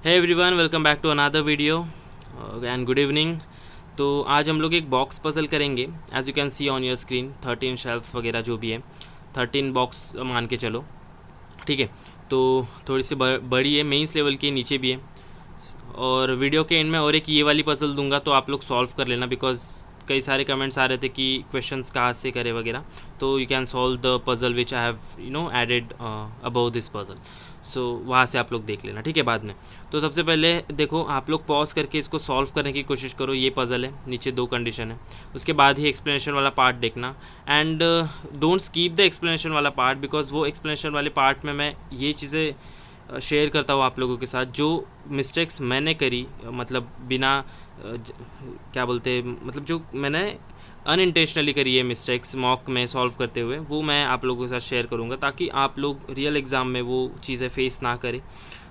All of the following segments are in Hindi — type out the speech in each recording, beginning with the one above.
Hey everyone, welcome back to another video and good evening. तो आज हम लोग एक बॉक्स पजल करेंगे। As you can see on your screen 13 shelves वगैरह जो भी है, 13 बॉक्स मान के चलो, ठीक है। तो थोड़ी सी बड़ी है, मेंस लेवल की नीचे भी है। और वीडियो के एंड में और एक ये वाली पजल दूंगा तो आप लोग सॉल्व कर लेना, बिकॉज कई सारे कमेंट्स आ रहे थे कि क्वेश्चंस कहाँ से करें वगैरह। तो you can solve the puzzle which I have added about this puzzle. So वहाँ से आप लोग देख लेना, ठीक है, बाद में। तो सबसे पहले देखो, आप लोग पॉज करके इसको सॉल्व करने की कोशिश करो। ये पजल है, नीचे 2 कंडीशन है, उसके बाद ही एक्सप्लेनेशन वाला पार्ट देखना। And don't skip the explanation वाला पार्ट, बिकॉज वो एक्सप्लेनेशन वाले पार्ट में मैं ये चीज़ें शेयर करता हूँ आप लोगों के साथ जो मिस्टेक्स मैंने करी, मतलब बिना क्या बोलते, मतलब जो मैंने अनइंटेंशनली करी है मिस्टेक्स मॉक में सॉल्व करते हुए, वो मैं आप लोगों के साथ शेयर करूँगा, ताकि आप लोग रियल एग्ज़ाम में वो चीज़ें फेस ना करें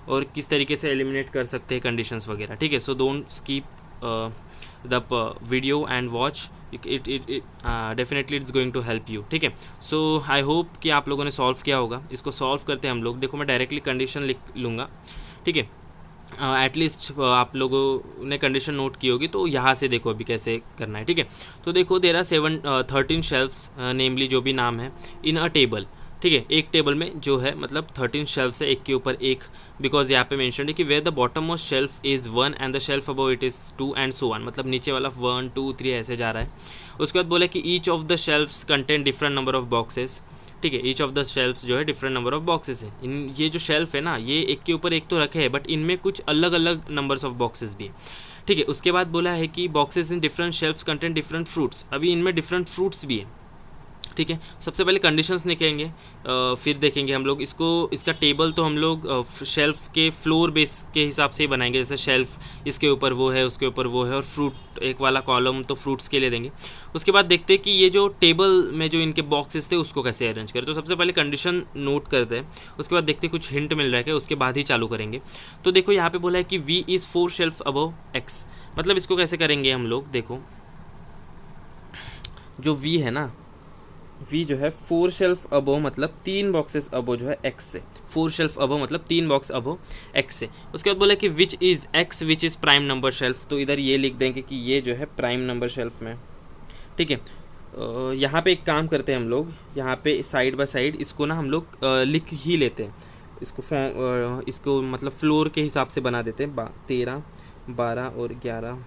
और किस तरीके से एलिमिनेट कर सकते हैं कंडीशंस वगैरह, ठीक है। So don't skip the video and watch it definitely it's going to help you, ठीक है। सो आई होप कि आप लोगों ने सॉल्व किया होगा। इसको सॉल्व करते हैं हम लोग। देखो, मैं डायरेक्टली कंडीशन लिख लूँगा, ठीक है। एटलीस्ट आप लोगों ने कंडीशन नोट की होगी, तो यहाँ से देखो अभी कैसे करना है, ठीक है। तो देखो, देयर आर 13 शेल्फ्स, नेमली जो भी नाम है, इन अ टेबल, ठीक है। एक टेबल में जो है, मतलब 13 शेल्फ्स है, एक के ऊपर एक, बिकॉज यहाँ पे मेंशन है कि where the bottom most shelf is 1 and the shelf above it is 2 and so on, मतलब नीचे वाला 1 2 3 ऐसे जा रहा है। उसके बाद बोला कि each of the shelves contain different number of boxes, ठीक है। ईच ऑफ द शेल्फ्स जो है डिफरेंट नंबर ऑफ बॉक्सेस है। इन ये जो शेल्फ है ना, ये एक के ऊपर एक तो रखे हैं, बट इनमें कुछ अलग अलग नंबर्स ऑफ बॉक्सेस भी है, ठीक है। उसके बाद बोला है कि boxes in different shelves contain different fruits, अभी इनमें डिफरेंट फ्रूट्स भी है, ठीक है। सबसे पहले कंडीशंस निकलेंगे, फिर देखेंगे हम लोग इसका टेबल। तो हम लोग शेल्फ के फ्लोर बेस के हिसाब से ही बनाएंगे, जैसे शेल्फ इसके ऊपर वो है, उसके ऊपर वो है, और फ्रूट एक वाला कॉलम तो फ्रूट्स के लिए देंगे। उसके बाद देखते हैं कि ये जो टेबल में जो इनके बॉक्सेस थे उसको कैसे अरेंज करें। तो सबसे पहले कंडीशन नोट करते हैं, उसके बाद देखते हैं कुछ हिंट मिल रहा है क्या, उसके बाद ही चालू करेंगे। तो देखो, यहाँ पे बोला है कि V is 4 shelf above X, मतलब इसको कैसे करेंगे हम लोग। देखो, जो वी है ना, वी जो है 4 शेल्फ अबो, मतलब 3 बॉक्सेस अबो जो है एक्स से। 4 शेल्फ अबो मतलब 3 बॉक्स अबो एक्स से। उसके बाद बोला कि which is x which is prime number shelf, तो इधर ये लिख देंगे कि ये जो है प्राइम नंबर शेल्फ में, ठीक है। यहाँ पे एक काम करते हैं हम लोग, यहाँ पे साइड बाय साइड इसको ना हम लोग लिख ही लेते हैं, इसको मतलब फ्लोर के हिसाब से बना देते हैं। 13 12 और 11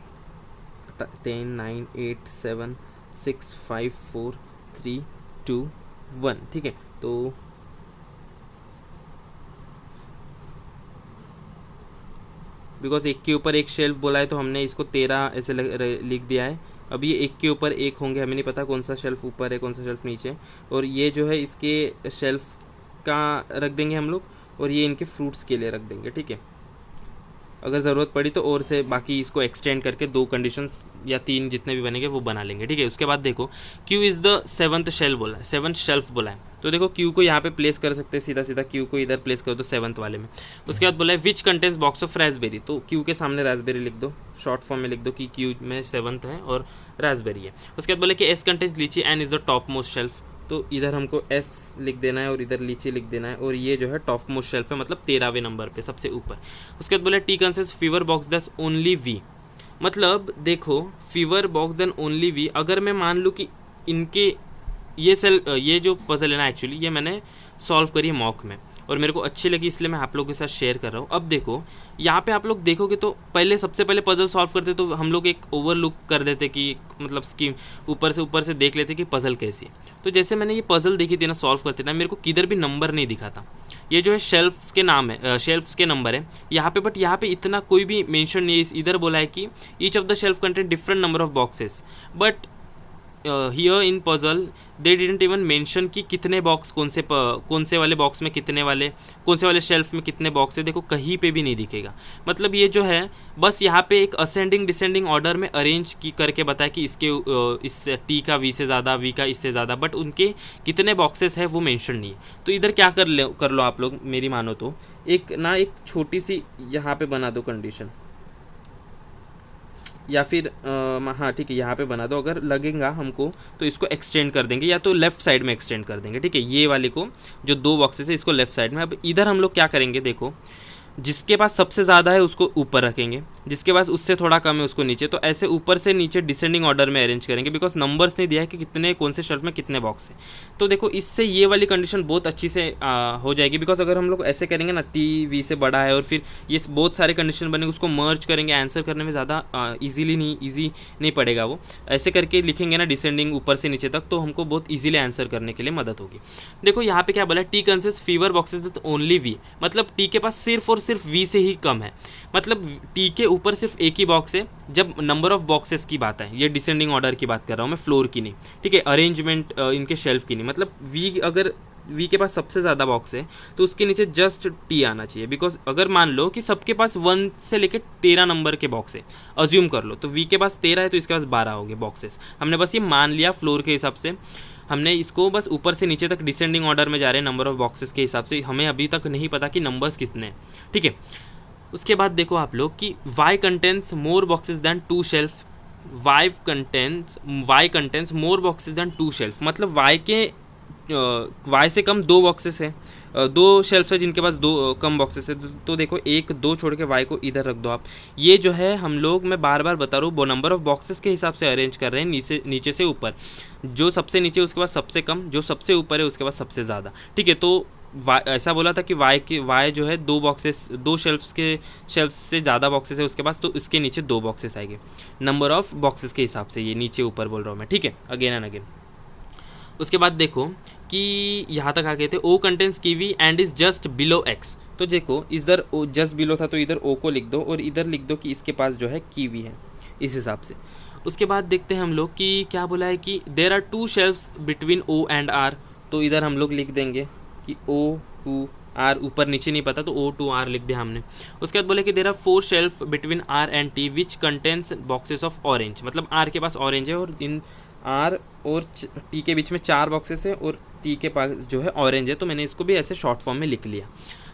10 9 8 7 6 5 4 3 2 1, ठीक है। तो बिकॉज एक के ऊपर एक शेल्फ बोला है, तो हमने इसको 13 ऐसे लिख दिया है। अब ये एक के ऊपर एक होंगे, हमें नहीं पता कौन सा शेल्फ ऊपर है कौन सा शेल्फ नीचे है। और ये जो है इसके शेल्फ का रख देंगे हम लोग, और ये इनके फ्रूट्स के लिए रख देंगे, ठीक है। अगर ज़रूरत पड़ी तो और से बाकी इसको एक्सटेंड करके 2 कंडीशंस या 3 जितने भी बनेंगे वो बना लेंगे, ठीक है। उसके बाद देखो, Q is the 7th shell बोला है, 7th शेल्फ बोला है। तो देखो, क्यू को यहाँ पे प्लेस कर सकते हैं, सीधा सीधा क्यू को इधर प्लेस कर दो 7th वाले में। उसके बाद बोला है which contains box of Raspberry, तो क्यू के सामने रास्पबेरी लिख दो, शॉर्ट फॉर्म में लिख दो कि क्यू में 7th है और रास्पबेरी है। उसके बाद बोले कि एस कंटेंस लीची and is the top most shelf, तो इधर हमको एस लिख देना है और इधर लीची लिख देना है, और ये जो है टॉप मोस्ट शेल्फ है, मतलब 13वें नंबर पे सबसे ऊपर। उसके बाद बोला टी कंसेस फीवर बॉक्स दस ओनली वी, मतलब देखो, fewer box than only V. अगर मैं मान लूँ कि इनके ये जो पजल है ना, एक्चुअली ये मैंने सॉल्व करी है मॉक में और मेरे को अच्छी लगी, इसलिए मैं आप लोगों के साथ शेयर कर रहा हूँ। अब देखो, यहाँ पे आप लोग देखोगे तो सबसे पहले पजल सॉल्व करते तो हम लोग एक ओवरलुक कर देते कि मतलब स्कीम ऊपर से देख लेते कि पजल कैसी है। तो जैसे मैंने ये पजल देखी थी ना सॉल्व करते ना, मेरे को किधर भी नंबर नहीं दिखा था। ये जो है शेल्फ्स के नाम है, शेल्फ्स के नंबर है यहाँ पे, बट यहाँ पे इतना कोई भी मेंशन नहीं है। इधर बोला है कि each of the shelf contain different number of boxes, but here in puzzle they didn't even mention कि कितने बॉक्स कौन से वाले बॉक्स में कितने वाले, कौन से वाले शेल्फ में कितने बॉक्स है। देखो, कहीं पे भी नहीं दिखेगा। मतलब ये जो है बस यहाँ पे एक असेंडिंग डिसेंडिंग ऑर्डर में अरेंज करके बताया कि इसके इस टी का वी से ज़्यादा, वी का इससे ज़्यादा, बट उनके कितने बॉक्सेस है वो मेंशन नहीं है। तो इधर क्या कर लो आप लोग, मेरी मानो तो एक छोटी सी यहाँ पे बना दो कंडीशन, या फिर हाँ ठीक है, यहाँ पे बना दो। अगर लगेगा हमको तो इसको एक्सटेंड कर देंगे, या तो लेफ़्ट साइड में एक्सटेंड कर देंगे, ठीक है। ये वाले को जो 2 बॉक्सेस है इसको लेफ़्ट साइड में। अब इधर हम लोग क्या करेंगे, देखो जिसके पास सबसे ज़्यादा है उसको ऊपर रखेंगे, जिसके पास उससे थोड़ा कम है उसको नीचे। तो ऐसे ऊपर से नीचे डिसेंडिंग ऑर्डर में अरेंज करेंगे, बिकॉज नंबर्स नहीं दिया है कि कितने कौन से शेल्फ में कितने बॉक्स हैं। तो देखो इससे ये वाली कंडीशन बहुत अच्छी से हो जाएगी, बिकॉज अगर हम लोग ऐसे करेंगे ना, टी वी से बड़ा है और फिर ये बहुत सारे कंडीशन बनेंगे, उसको मर्ज करेंगे, आंसर करने में ज़्यादा ईजी नहीं पड़ेगा वो। ऐसे करके लिखेंगे ना डिसेंडिंग ऊपर से नीचे तक, तो हमको बहुत ईजिली आंसर करने के लिए मदद होगी। देखो यहाँ पे क्या बोला, T consist fewer boxes with only V, मतलब टी के पास सिर्फ और सिर्फ वी से ही कम है, मतलब टी के ऊपर सिर्फ एक ही बॉक्स है जब नंबर ऑफ बॉक्सेस की बात है। ये डिसेंडिंग ऑर्डर की बात कर रहा हूँ मैं, फ्लोर की नहीं, ठीक है, अरेंजमेंट इनके शेल्फ की नहीं। मतलब वी, अगर वी के पास सबसे ज़्यादा बॉक्स है तो उसके नीचे जस्ट टी आना चाहिए, बिकॉज अगर मान लो कि सबके पास 1 से लेकर 13 नंबर के बॉक्स है, अज्यूम कर लो, तो वी के पास 13 है तो इसके पास 12 हो गए बॉक्सेस। हमने बस ये मान लिया फ्लोर के हिसाब से, हमने इसको बस ऊपर से नीचे तक डिसेंडिंग ऑर्डर में जा रहे हैं नंबर ऑफ बॉक्सेस के हिसाब से, हमें अभी तक नहीं पता कि नंबर्स कितने हैं, ठीक है। उसके बाद देखो आप लोग कि Y contents more boxes than 2 shelf, Y contents more boxes than 2 shelf, मतलब वाई के वाई से कम 2 बॉक्सेस है, 2 शेल्फ है जिनके पास 2 कम बॉक्सेस है। तो देखो 1 2 छोड़ के वाई को इधर रख दो आप। ये जो है हम लोग, मैं बार बार बता रहा हूँ, वो नंबर ऑफ बॉक्सेस के हिसाब से अरेंज कर रहे हैं, नीचे से ऊपर। जो सबसे नीचे उसके पास सबसे कम, जो सबसे ऊपर है उसके पास सबसे ज़्यादा, ठीक है। तो ऐसा बोला था कि वाई जो है 2 शेल्फ से ज़्यादा बॉक्सेस है उसके पास, तो इसके नीचे 2 बॉक्सेस आएंगे नंबर ऑफ बॉक्सेस के हिसाब से, ये नीचे ऊपर बोल रहा हूँ मैं, ठीक है, अगेन एंड अगेन। उसके बाद देखो कि यहाँ तक आ गए थे, ओ कंटेंट्स कीवी and is just below X. तो देखो इधर ओ जस्ट बिलो था तो इधर ओ को लिख दो और इधर लिख दो कि इसके पास जो है कीवी है, इस हिसाब से। उसके बाद देखते हैं हम लोग कि क्या बोला है कि there are 2 shelves between O and R, तो इधर हम लोग लिख देंगे कि ओ टू आर, ऊपर नीचे नहीं पता तो ओ टू आर लिख दिया हमने। उसके बाद बोले कि there are 4 shelf between R and T which contains boxes of orange, मतलब आर के पास ऑरेंज है और इन आर और टी के बीच में 4 बॉक्सेस है और टी के पास जो है ऑरेंज है, तो मैंने इसको भी ऐसे शॉर्ट फॉर्म में लिख लिया।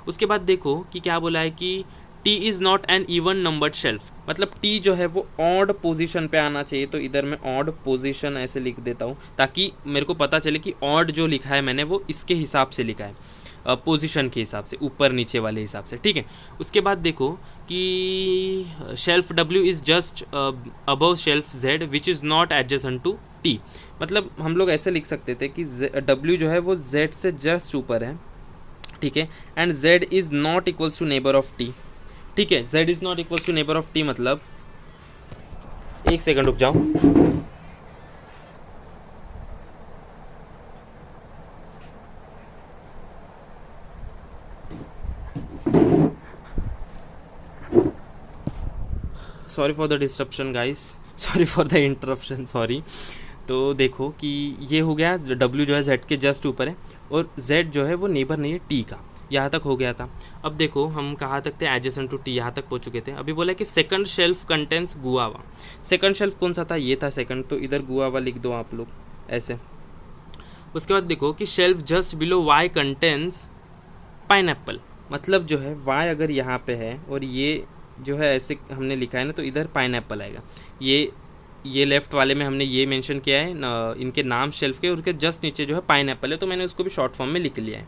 उसके बाद देखो कि क्या बोला है कि T is not an even numbered shelf, मतलब टी जो है वो ऑड पोजीशन पे आना चाहिए, तो इधर मैं ऑड पोजीशन ऐसे लिख देता हूँ ताकि मेरे को पता चले कि ऑड जो लिखा है मैंने वो इसके हिसाब से लिखा है, पोजीशन के हिसाब से, ऊपर नीचे वाले हिसाब से, ठीक है। उसके बाद देखो कि shelf W is just above shelf Z which is not adjacent to T, मतलब हम लोग ऐसे लिख सकते थे कि डब्ल्यू जो है वो जेड से जस्ट ऊपर है, ठीक है, and Z is not equals to neighbour of T, ठीक है। Z is not equals to neighbour of T मतलब, एक सेकंड रुक जाओ, sorry for the disruption guys, sorry for the interruption, sorry. तो देखो कि ये हो गया, W जो है Z के जस्ट ऊपर है और Z जो है वो नेबर नहीं है T का, यहाँ तक हो गया था। अब देखो हम कहाँ तक थे, एडजेसेंट टू T, यहाँ तक पहुँच चुके थे। अभी बोला कि second shelf contents guava, second shelf कौन सा था, ये था सेकंड, तो इधर गुआवा लिख दो आप लोग ऐसे। उसके बाद देखो कि shelf just below Y contents pineapple, मतलब जो है Y अगर यहाँ पे है और ये जो है ऐसे हमने लिखा है ना, तो इधर पाइनएप्पल आएगा। ये लेफ़्ट वाले में हमने ये मेंशन किया है इनके नाम शेल्फ के, और उसके जस्ट नीचे जो है पाइनएप्पल है, तो मैंने उसको भी शॉर्ट फॉर्म में लिख लिया है।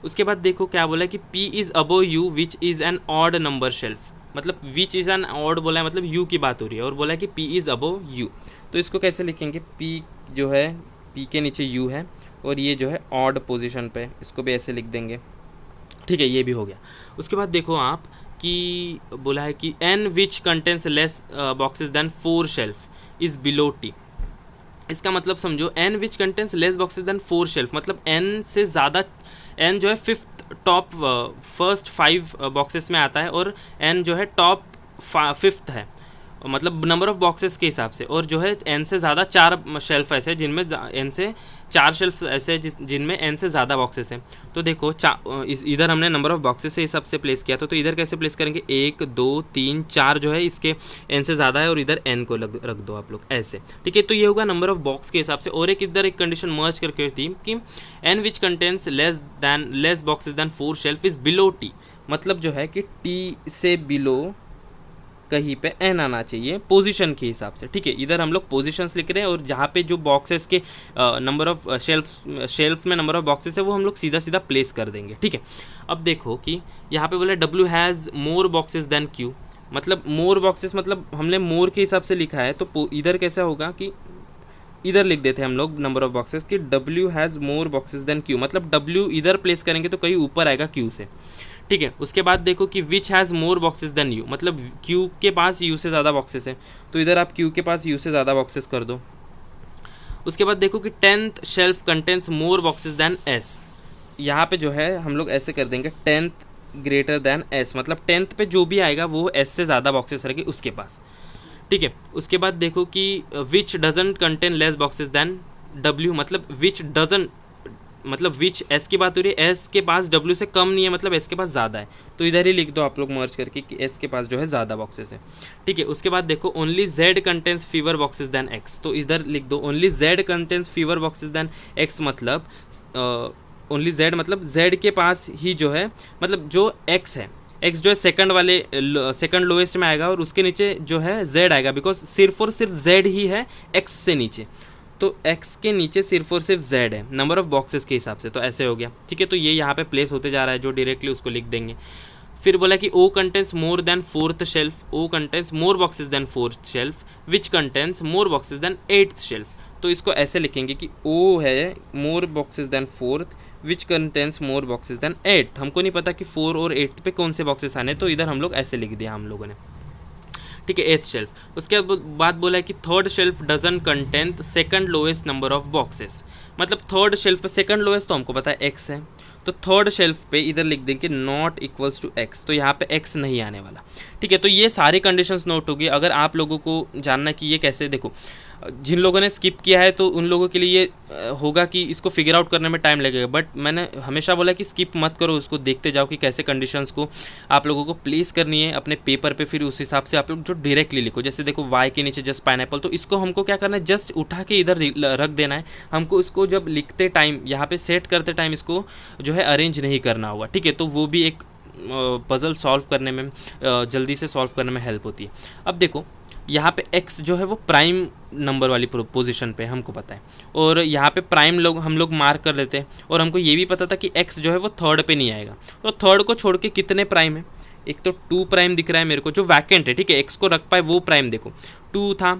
उसके बाद देखो क्या बोला है कि P is above U which is an odd number shelf, मतलब विच इज़ एन ऑड बोला है, मतलब U की बात हो रही है, और बोला है कि P इज़ अबो U, तो इसको कैसे लिखेंगे, P जो है P के नीचे U है और ये जो है ऑड पोजिशन पे, इसको भी ऐसे लिख देंगे, ठीक है, ये भी हो गया। उसके बाद देखो आप कि बोला है कि N which contains less boxes than 4 shelf is below T, इसका मतलब समझो N which contains less boxes than 4 shelf, मतलब N से ज़्यादा, N जो है फर्स्ट 5 बॉक्सेस में आता है और N जो है टॉप 5th है, मतलब नंबर ऑफ बॉक्सेस के हिसाब से, और जो है N से ज़्यादा 4 शेल्फ ऐसे जिनमें N से 4 शेल्फ ऐसे जिनमें N से ज़्यादा बॉक्सेस हैं। तो देखो इधर हमने नंबर ऑफ बॉक्सेस से हिसाब से प्लेस किया था, तो इधर कैसे प्लेस करेंगे, 1 2 3 4 जो है इसके N से ज़्यादा है और इधर N को रख दो आप लोग ऐसे, ठीक है। तो ये होगा नंबर ऑफ बॉक्स के हिसाब से। और इधर एक कंडीशन मर्ज करके थी कि N which contains less boxes than 4 shelf is below T, मतलब जो है कि T से बिलो कहीं पे एन आना चाहिए पोजीशन के हिसाब से, ठीक है। इधर हम लोग पोजीशंस लिख रहे हैं और जहाँ पे जो बॉक्सेस के नंबर ऑफ शेल्फ में नंबर ऑफ बॉक्सेस है वो हम लोग सीधा सीधा प्लेस कर देंगे, ठीक है। अब देखो कि यहाँ पे बोला W has more boxes than Q, मतलब मोर बॉक्सेस मतलब हमने मोर के हिसाब से लिखा है, तो इधर कैसा होगा कि इधर लिख देते हैं हम लोग नंबर ऑफ बॉक्सेस कि W has more boxes than Q, मतलब W इधर प्लेस करेंगे तो कहीं ऊपर आएगा Q से, ठीक है। उसके बाद देखो कि which has more boxes than U, मतलब Q के पास U से ज़्यादा बॉक्सेस है, तो इधर आप Q के पास U से ज़्यादा बॉक्सेस कर दो। उसके बाद देखो कि 10th shelf contents more boxes then S, यहाँ पे जो है हम लोग ऐसे कर देंगे 10th ग्रेटर दैन S, मतलब 10th पे जो भी आएगा वो S से ज़्यादा बॉक्सेस रहेंगे उसके पास, ठीक है। उसके बाद देखो कि which doesn't contain less boxes than W, मतलब विच डजंट मतलब विच S की बात हो रही है, S के पास W से कम नहीं है, मतलब S के पास ज़्यादा है, तो इधर ही लिख दो आप लोग मर्ज करके कि S के पास जो है ज़्यादा बॉक्सेस है, ठीक है। उसके बाद देखो only Z contains fewer boxes than X, तो इधर लिख दो only Z contains fewer boxes than X, मतलब ओनली Z मतलब Z के पास ही जो है, मतलब जो X है, X जो है सेकंड लोएस्ट में आएगा और उसके नीचे जो है Z आएगा, बिकॉज सिर्फ और सिर्फ Z ही है X से नीचे, तो X के नीचे सिर्फ और सिर्फ Z है नंबर ऑफ बॉक्सेस के हिसाब से, तो ऐसे हो गया, ठीक है। तो ये यहाँ पे प्लेस होते जा रहा है, जो डायरेक्टली उसको लिख देंगे। फिर बोला कि O contents more than 4th shelf, O contents more boxes than 4th shelf, which contents more boxes than 8th shelf, तो इसको ऐसे लिखेंगे कि O है more boxes than 4th, which contents more boxes than 8th, हमको नहीं पता कि 4 और 8th पे कौन से बॉक्सेस आने, तो इधर हम लोग ऐसे लिख दिया हम लोगों ने, ठीक है, 8th शेल्फ। उसके बाद बोला है कि 3rd shelf doesn't contain second lowest number of boxes, मतलब 3rd शेल्फ पे सेकंड लोएस्ट तो हमको पता है X है, तो 3rd शेल्फ पे इधर लिख देंगे नॉट इक्वल्स टू X, तो यहाँ पे X नहीं आने वाला, ठीक है। तो ये सारी कंडीशंस नोट होगी। अगर आप लोगों को जानना कि ये कैसे, देखो जिन लोगों ने स्किप किया है तो उन लोगों के लिए होगा कि इसको फिगर आउट करने में टाइम लगेगा, बट मैंने हमेशा बोला कि स्किप मत करो, उसको देखते जाओ कि कैसे कंडीशंस को आप लोगों को प्लेस करनी है अपने पेपर पे, फिर उस हिसाब से आप लोग जो डायरेक्टली लिखो। जैसे देखो Y के नीचे जस्ट पाइनएप्पल, तो इसको हमको क्या करना है, जस्ट उठा के इधर रख देना है, हमको इसको जब लिखते टाइम यहाँ पे सेट करते टाइम इसको जो है अरेंज नहीं करना होगा, ठीक है। तो वो भी एक पजल सॉल्व करने में जल्दी से सॉल्व करने में हेल्प होती है। अब देखो यहाँ पे X जो है वो प्राइम नंबर वाली पोजीशन पे हमको पता है, और यहाँ पे प्राइम हम लोग मार्क कर लेते हैं, और हमको ये भी पता था कि X जो है वो 3rd पे नहीं आएगा, तो 3rd को छोड़ के कितने प्राइम है, एक तो 2 प्राइम दिख रहा है मेरे को जो वैकेंट है, ठीक है। X को रख पाए वो प्राइम देखो 2 था,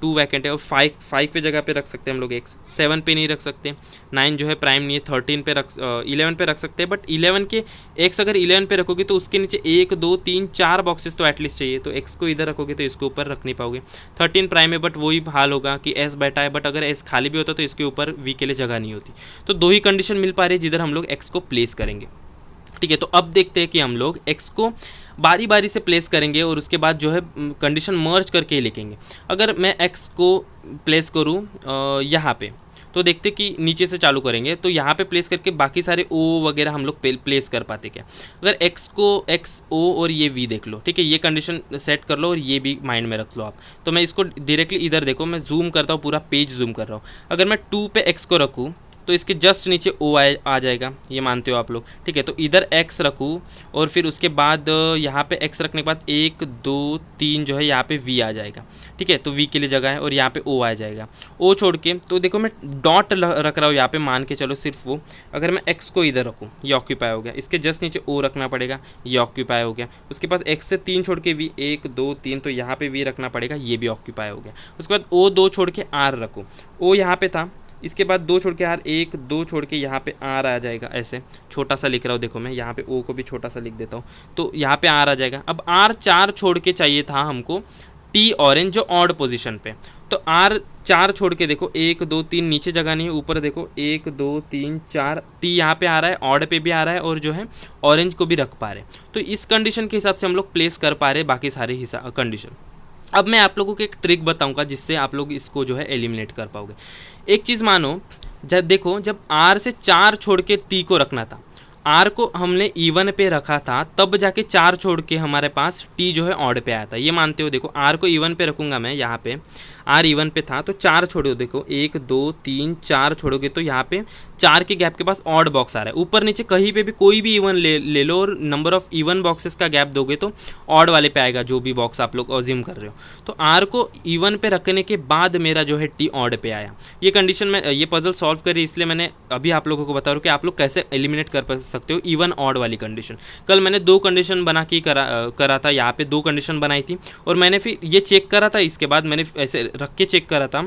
2 वैकेंट है, और 5 पे जगह पे रख सकते हैं हम लोग X, 7 पे नहीं रख सकते, 9 जो है प्राइम नहीं है, 13 पे 11 पे रख सकते हैं, बट 11 के X अगर 11 पे रखोगे तो उसके नीचे 1 2 3 4 बॉक्सेस तो एटलीस्ट चाहिए, तो X को इधर रखोगे तो इसके ऊपर रख नहीं पाओगे। 13 प्राइम है, बट वही हाल होगा कि S बैठा है, बट अगर S खाली भी होता तो इसके ऊपर V के लिए जगह नहीं होती, तो 2 ही कंडीशन मिल पा रही है जिधर हम लोग X को प्लेस करेंगे, ठीक है। तो अब देखते हैं कि हम लोग X को बारी बारी से प्लेस करेंगे और उसके बाद जो है कंडीशन मर्ज करके ही लिखेंगे। अगर मैं X को प्लेस करूँ यहाँ पे, तो देखते कि नीचे से चालू करेंगे, तो यहाँ पे प्लेस करके बाकी सारे O वगैरह हम लोग प्लेस कर पाते क्या। अगर X को X O और ये V देख लो, ठीक है, ये कंडीशन सेट कर लो और ये भी माइंड में रख लो आप। तो मैं इसको डायरेक्टली इधर देखो, मैं जूम करता हूँ, पूरा पेज जूम कर रहा हूँ। अगर मैं 2 पे X को रखूँ तो इसके जस्ट नीचे O आ जाएगा, ये मानते हो आप लोग, ठीक है। तो इधर X रखूँ और फिर उसके बाद यहाँ पे X रखने के बाद 1 2 3 जो है यहाँ पे V आ जाएगा, ठीक है। तो V के लिए जगह है और यहाँ पे O आ जाएगा। O छोड़ के तो देखो मैं डॉट रख रहा हूँ यहाँ पे, मान के चलो सिर्फ वो। अगर मैं X को इधर रखूँ, ये ऑक्यूपाई हो गया, इसके जस्ट नीचे O रखना पड़ेगा, ये ऑक्यूपाई हो गया। उसके बाद X से 3 छोड़ के V 1 2 3, तो यहाँ पे V रखना पड़ेगा, ये भी ऑक्यूपाई हो गया। उसके बाद O 2 छोड़ के R रखो, O यहाँ पे था, इसके बाद 2 छोड़ के R 1 2 छोड़ के यहाँ पे R आ जाएगा, ऐसे छोटा सा लिख रहा हूँ, देखो मैं यहाँ पे O को भी छोटा सा लिख देता हूँ, तो यहाँ पे R आ जाएगा। अब R 4 छोड़ के चाहिए था हमको T ऑरेंज जो ऑड पोजीशन पे, तो R 4 छोड़ के देखो 1 2 3, नीचे जगह नहीं है, ऊपर देखो 1 2 3 4, T यहाँ पे आ रहा है, ऑड पे भी आ रहा है और जो है ऑरेंज को भी रख पा रहे। तो इस कंडीशन के हिसाब से हम लोग प्लेस कर पा रहे बाकी सारे कंडीशन। अब मैं आप लोगों को एक ट्रिक बताऊंगा जिससे आप लोग इसको जो है एलिमिनेट कर पाओगे। एक चीज़ मानो, जब देखो जब R से 4 छोड़ के T को रखना था, R को हमने इवन पे रखा था, तब जाके 4 छोड़ के हमारे पास T जो है ऑड पे आया था, ये मानते हो। देखो R को इवन पे रखूँगा मैं यहाँ पे, आर इवन पे था तो 4 छोड़ो, देखो 1 2 3 4 छोड़ोगे तो यहाँ पे 4 के गैप के पास ऑड बॉक्स आ रहा है। ऊपर नीचे कहीं पे भी कोई भी इवन ले लो और नंबर ऑफ इवन बॉक्सेस का गैप दोगे तो ऑड वाले पे आएगा, जो भी बॉक्स आप लोग अज्यूम कर रहे हो। तो आर को इवन पे रखने के बाद मेरा जो है टी ऑड पे आया। ये कंडीशन में ये पजल सॉल्व करी, इसलिए मैंने अभी आप लोगों को बता रहा हूँ कि आप लोग कैसे एलिमिनेट कर सकते हो इवन ऑड वाली कंडीशन। कल मैंने 2 कंडीशन बना के करा था, यहाँ पे 2 कंडीशन बनाई थी और मैंने फिर ये चेक करा था, इसके बाद मैंने ऐसे रख के चेक करा था।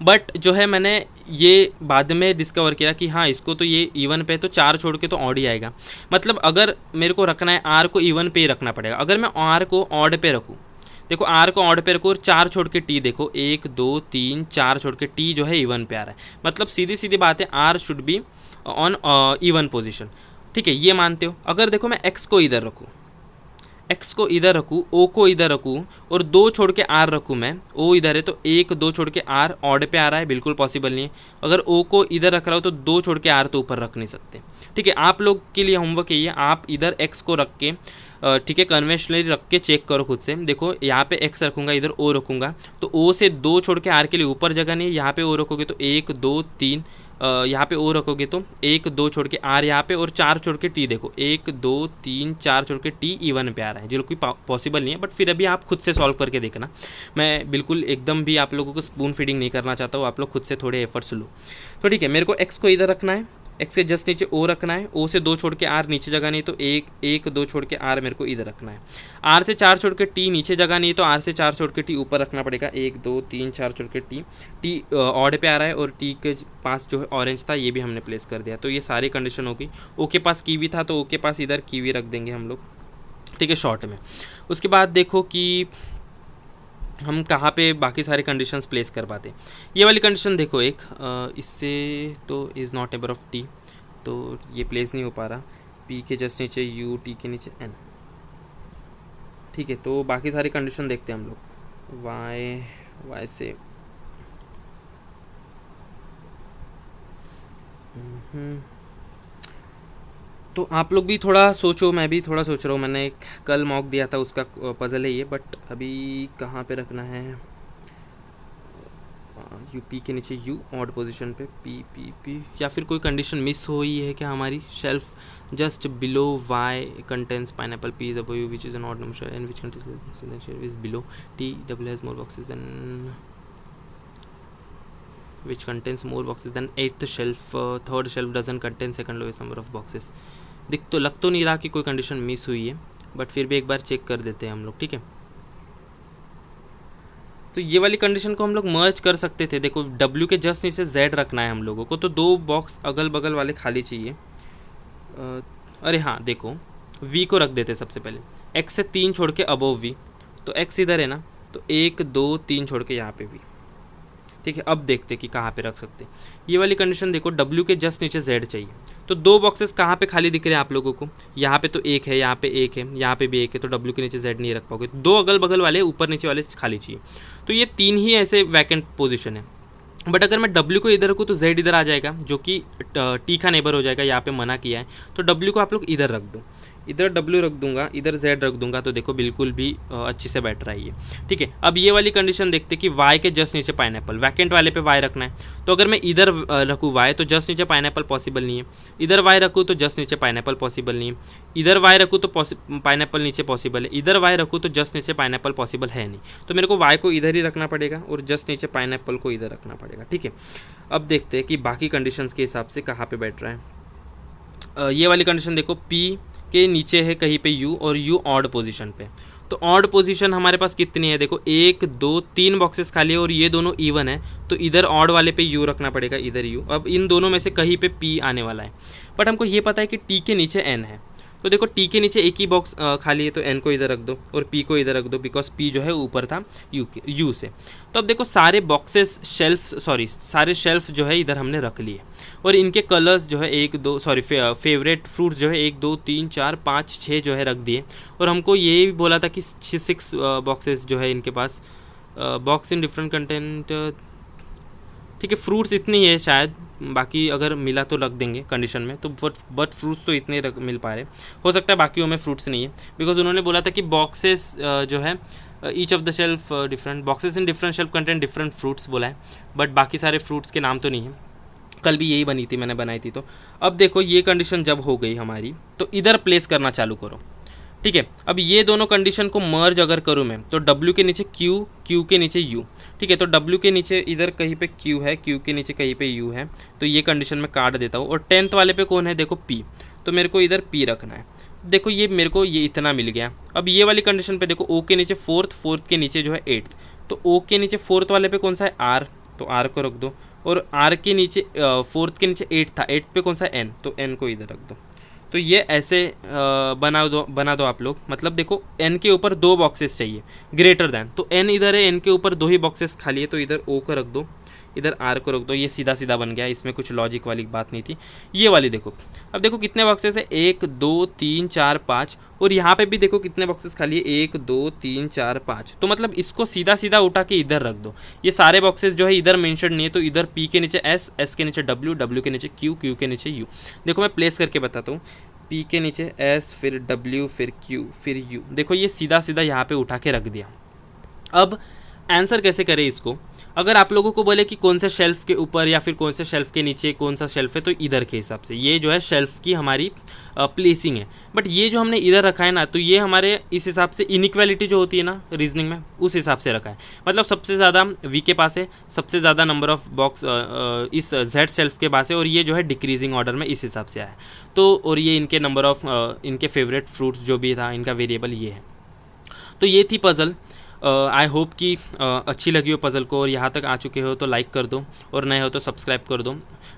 बट जो है मैंने ये बाद में डिस्कवर किया कि हाँ इसको तो ये इवन पे तो 4 छोड़ के तो ऑड ही आएगा। मतलब अगर मेरे को रखना है आर को इवन पे ही रखना पड़ेगा। अगर मैं आर को ऑड पे रखूँ, देखो आर को ऑड पे रखो और 4 छोड़ के टी, देखो 1 2 3 4 छोड़ के टी जो है इवन पे आ रहा है। मतलब सीधी सीधी बात है, R should be on even position. ठीक है, ये मानते हो। अगर देखो मैं एक्स को इधर रखूँ, एक्स को इधर रखूँ, ओ को इधर रखूँ और 2 छोड़ के आर रखूँ, मैं ओ इधर है तो 1 2 छोड़ के आर ऑड पे आ रहा है, बिल्कुल पॉसिबल नहीं है। अगर ओ को इधर रख रहा हो तो 2 छोड़ के आर तो ऊपर रख नहीं सकते। ठीक है, आप लोग के लिए होमवर्क यही है, आप इधर एक्स को रख के ठीक है कन्वेंशनली रख के चेक करो खुद से। देखो यहाँ पे एक्स रखूँगा, इधर ओ रखूँगा तो ओ से 2 छोड़ के आर के लिए ऊपर जगह नहीं है। यहाँ पे ओ रखोगे तो 1 2 3, यहाँ पे ओ रखोगे तो 1 2 छोड़ के आर यहाँ पे और 4 छोड़ के टी, देखो 1 2 3 4 छोड़ के टी इवन पे आ रहा है, जो कोई पॉसिबल नहीं है। बट फिर अभी आप खुद से सॉल्व करके देखना। मैं बिल्कुल एकदम भी आप लोगों को स्पून फीडिंग नहीं करना चाहता हूँ, आप लोग खुद से थोड़े एफर्ट्स लो। तो ठीक है, मेरे को एक्स को इधर रखना है, एक्स से जस्ट नीचे ओ रखना है, ओ से 2 छोड़ के आर नीचे जगह नहीं तो 1 2 छोड़ के आर मेरे को इधर रखना है। आर से 4 छोड़ के टी नीचे जगह नहीं तो आर से 4 छोड़ के टी ऊपर रखना पड़ेगा। 1 2 3 4 छोड़ के टी ऑड पे आ रहा है और टी के पास जो है ऑरेंज था ये भी हमने प्लेस कर दिया। तो ये सारी कंडीशन होगी। ओ के पास कीवी था तो ओ के पास इधर कीवी रख देंगे हम लोग, ठीक है, शॉर्ट में। उसके बाद देखो कि हम कहाँ पे बाकी सारे कंडीशंस प्लेस कर पाते। ये वाली कंडीशन देखो एक, इससे तो is not neighbour of T, तो ये प्लेस नहीं हो पा रहा। पी के जस्ट नीचे यू, टी के नीचे एन। ठीक है, तो बाकी सारी कंडीशन देखते हैं हम लोग। वाई से तो आप लोग भी थोड़ा सोचो, मैं भी थोड़ा सोच रहा हूँ। मैंने एक कल मॉक दिया था, उसका पजल है ये, बट अभी कहाँ पे रखना है। यू पी के नीचे यू ऑड पोजीशन पे, पी पी पी, या फिर कोई कंडीशन मिस हुई है क्या हमारी। Shelf just below Y contains pineapple, P is above U which is an odd number and which contains is below T, double has more boxes and which contains more boxes than 8th shelf, third shelf doesn't contain second lowest number of boxes। लग तो नहीं रहा कि कोई कंडीशन मिस हुई है, बट फिर भी एक बार चेक कर देते हैं हम लोग। ठीक है, तो ये वाली कंडीशन को हम लोग मर्ज कर सकते थे। देखो W के जस्ट नीचे Z रखना है हम लोगों को, तो 2 बॉक्स अगल बगल वाले खाली चाहिए। अरे हाँ, देखो V को रख देते सबसे पहले, X से 3 छोड़ के अबोव V, तो X इधर है ना, तो 1 2 3 छोड़ के यहाँ पे V। ठीक है, अब देखते कि कहाँ पे रख सकते। ये वाली कंडीशन देखो, W के जस्ट नीचे Z चाहिए, तो 2 बॉक्सेस कहाँ पे खाली दिख रहे हैं आप लोगों को। यहाँ पे तो 1 है, यहाँ पे 1 है, यहाँ पे भी 1 है, तो W के नीचे Z नहीं रख पाओगे। 2 अगल बगल वाले ऊपर नीचे वाले खाली चाहिए, तो ये 3 ही ऐसे वैकेंट पोजीशन है। बट अगर मैं W को इधर रखूँ तो Z इधर आ जाएगा, जो कि T का नेबर हो जाएगा। यहाँ पे मना किया है, तो W को आप लोग इधर रख दो, इधर W रख दूंगा, इधर Z रख दूंगा, तो देखो बिल्कुल भी अच्छी से बैठ रहा है ये। ठीक है, अब ये वाली कंडीशन देखते कि Y के जस्ट नीचे पाइनएप्पल, वैकेंट वाले पे Y रखना है। तो अगर मैं इधर रखूँ Y तो जस्ट नीचे पाइनएप्पल पॉसिबल नहीं है, इधर Y रखूँ तो जस्ट नीचे पाइनएप्पल पॉसिबल नहीं है, इधर Y रखूँ तो पाइनएप्पल नीचे पॉसिबल है, इधर Y रखूँ तो जस्ट नीचे पाइनएप्पल पॉसिबल है नहीं। तो मेरे को Y को इधर ही रखना पड़ेगा और जस्ट नीचे पाइनएप्पल को इधर रखना पड़ेगा। ठीक है, अब देखते हैं कि बाकी कंडीशंस के हिसाब से कहाँ पे बैठ रहा है। ये वाली कंडीशन देखो, P के नीचे है कहीं पे U और U ऑड पोजीशन पे। तो ऑड पोजीशन हमारे पास कितनी है, देखो 1 2 3 बॉक्सेस खाली है और ये दोनों इवन है, तो इधर ऑड वाले पे U रखना पड़ेगा, इधर U। अब इन दोनों में से कहीं पे P आने वाला है, बट हमको ये पता है कि T के नीचे N है। तो देखो T के नीचे एक ही बॉक्स खाली है, तो N को इधर रख दो और P को इधर रख दो, बिकॉज P जो है ऊपर था U से। तो अब देखो सारे बॉक्सेस सारे शेल्फ जो है इधर हमने रख लिए और इनके कलर्स जो है फेवरेट फ्रूट्स जो है 1 2 3 4 5 6 जो है रख दिए। और हमको ये भी बोला था कि 6 बॉक्सेस जो है इनके पास, बॉक्स इन डिफरेंट कंटेंट। ठीक है, फ्रूट्स इतनी है शायद, बाकी अगर मिला तो रख देंगे कंडीशन में। तो बट फ्रूट्स तो इतने मिल पा रहे, हो सकता है बाकियों में फ्रूट्स नहीं है, बिकॉज उन्होंने बोला था कि बॉक्सेस जो है each of the shelf different boxes in different shelf content different fruits बोला है, बट बाकी सारे फ्रूट्स के नाम तो नहीं है। कल भी यही बनी थी, मैंने बनाई थी। तो अब देखो ये कंडीशन जब हो गई हमारी, तो इधर प्लेस करना चालू करो, ठीक है। अब ये दोनों कंडीशन को मर्ज अगर करूँ मैं, तो W के नीचे Q, Q के नीचे U, ठीक है। तो W के नीचे इधर कहीं पे Q है, Q के नीचे कहीं पे U है, तो ये कंडीशन मैं काट देता हूँ। और 10th वाले पे कौन है, देखो P, तो मेरे को इधर P रखना है। देखो ये मेरे को ये इतना मिल गया। अब ये वाली कंडीशन पे देखो O के नीचे 4th, 4th के नीचे जो है 8th, तो O के नीचे 4th वाले पे कौन सा है, R, तो R को रख दो। और R के नीचे 4th के नीचे 8 था, 8 पे कौन सा N, तो N को इधर रख दो। तो ये ऐसे बना दो आप लोग। मतलब देखो n के ऊपर 2 बॉक्सेस चाहिए ग्रेटर दैन, तो n इधर है, n के ऊपर 2 ही बॉक्सेस खाली है, तो इधर O को रख दो, इधर R को रख दो। ये सीधा सीधा बन गया, इसमें कुछ लॉजिक वाली बात नहीं थी। ये वाली देखो, अब देखो कितने बॉक्सेस है, 1 2 3 4 5, और यहाँ पे भी देखो कितने बॉक्सेस खाली है, 1 2 3 4 5। तो मतलब इसको सीधा सीधा उठा के इधर रख दो। ये सारे बॉक्सेस जो है इधर मेंशन नहीं है, तो इधर P के नीचे S, S के नीचे W, W के नीचे Q, Q के नीचे U। देखो मैं प्लेस करके बताता हूँ, P के नीचे S, फिर W, फिर Q, फिर U। देखो ये सीधा सीधा यहाँ पे उठा के रख दिया। अब आंसर कैसे करें इसको, अगर आप लोगों को बोले कि कौन से शेल्फ के ऊपर या फिर कौन से शेल्फ के नीचे कौन सा शेल्फ है, तो इधर के हिसाब से ये जो है शेल्फ की हमारी प्लेसिंग है। बट ये जो हमने इधर रखा है ना, तो ये हमारे इस हिसाब से इनइक्वालिटी जो होती है ना रीजनिंग में, उस हिसाब से रखा है। मतलब सबसे ज़्यादा V के पास है, सबसे ज़्यादा नंबर ऑफ बॉक्स इस Z शेल्फ के पास है, और ये जो है डिक्रीजिंग ऑर्डर में इस हिसाब से आया है। तो और ये इनके नंबर ऑफ इनके फेवरेट फ्रूट्स जो भी था, इनका वेरिएबल ये है। तो ये थी पज़ल। आई होप कि अच्छी लगी हो पज़ल को, और यहाँ तक आ चुके हो तो लाइक कर दो, और नए हो तो सब्सक्राइब कर दो,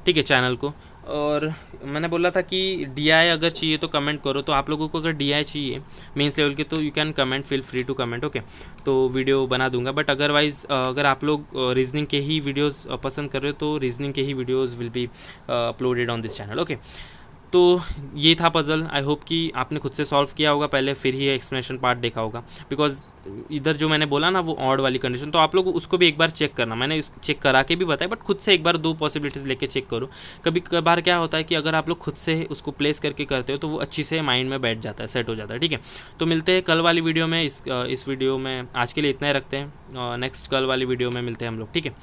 ठीक है, चैनल को। और मैंने बोला था कि DI अगर चाहिए तो कमेंट करो, तो आप लोगों को अगर DI चाहिए मेंस लेवल के, तो you can comment, feel free to comment, okay. तो वीडियो बना दूंगा। बट अदरवाइज़ अगर आप लोग रीजनिंग के ही वीडियोज़ पसंद कर रहे हो, तो रीजनिंग के ही videos will be uploaded on this channel, okay. तो ये था पज़ल। आई होप कि आपने खुद से सॉल्व किया होगा पहले, फिर ही एक्सप्लेनेशन पार्ट देखा होगा। बिकॉज इधर जो मैंने बोला ना वो ऑड वाली कंडीशन, तो आप लोग उसको भी एक बार चेक करना। मैंने चेक करा के भी बताया, बट खुद से एक बार 2 पॉसिबिलिटीज़ लेके चेक करो। कभी कभार क्या होता है कि अगर आप लोग खुद से उसको प्लेस करके करते हो, तो वो अच्छी से माइंड में बैठ जाता है, सेट हो जाता है, ठीक है। तो मिलते हैं कल वाली वीडियो में। इस वीडियो में आज के लिए इतना ही रखते हैं। नेक्स्ट कल वाली वीडियो में मिलते हैं हम लोग, ठीक है।